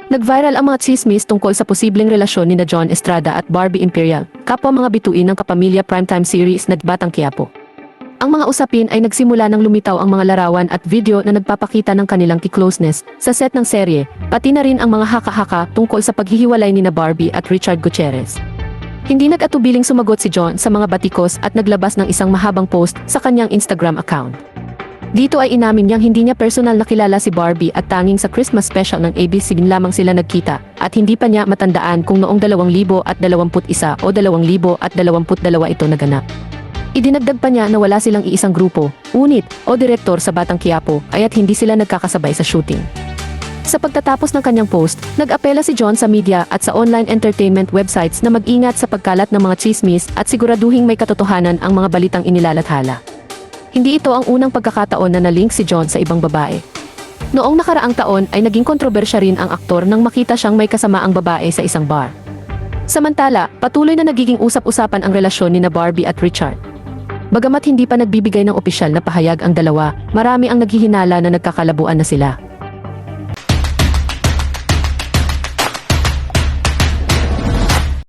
Nag-viral ang mga tsismis tungkol sa posibleng relasyon ni John Estrada at Barbie Imperial, kapwa mga bituin ng Kapamilya Primetime Series na Batang Quiapo. Ang mga usapin ay nagsimula nang lumitaw ang mga larawan at video na nagpapakita ng kanilang closeness sa set ng serye, pati na rin ang mga haka-haka tungkol sa paghihiwalay ni Barbie at Richard Gutierrez. Hindi nag-atubiling sumagot si John sa mga batikos at naglabas ng isang mahabang post sa kanyang Instagram account. Dito ay inamin niyang hindi niya personal nakilala si Barbie at tanging sa Christmas special ng ABC lamang sila nagkita at hindi pa niya matandaan kung noong 2021 o 2022 ito naganap. Idinagdag pa niya na wala silang iisang grupo, unit o direktor sa Batang Quiapo kaya't hindi sila nagkakasabay sa shooting. Sa pagtatapos ng kanyang post, nag-apela si John sa media at sa online entertainment websites na mag-ingat sa pagkalat ng mga tsismis at siguraduhing may katotohanan ang mga balitang inilalathala. Hindi ito ang unang pagkakataon na na-link si John sa ibang babae. Noong nakaraang taon ay naging kontrobersya rin ang aktor nang makita siyang may kasamaang babae sa isang bar. Samantala, patuloy na nagiging usap-usapan ang relasyon ni Barbie at Richard. Bagamat hindi pa nagbibigay ng opisyal na pahayag ang dalawa, marami ang naghihinala na nagkakalabuan na sila.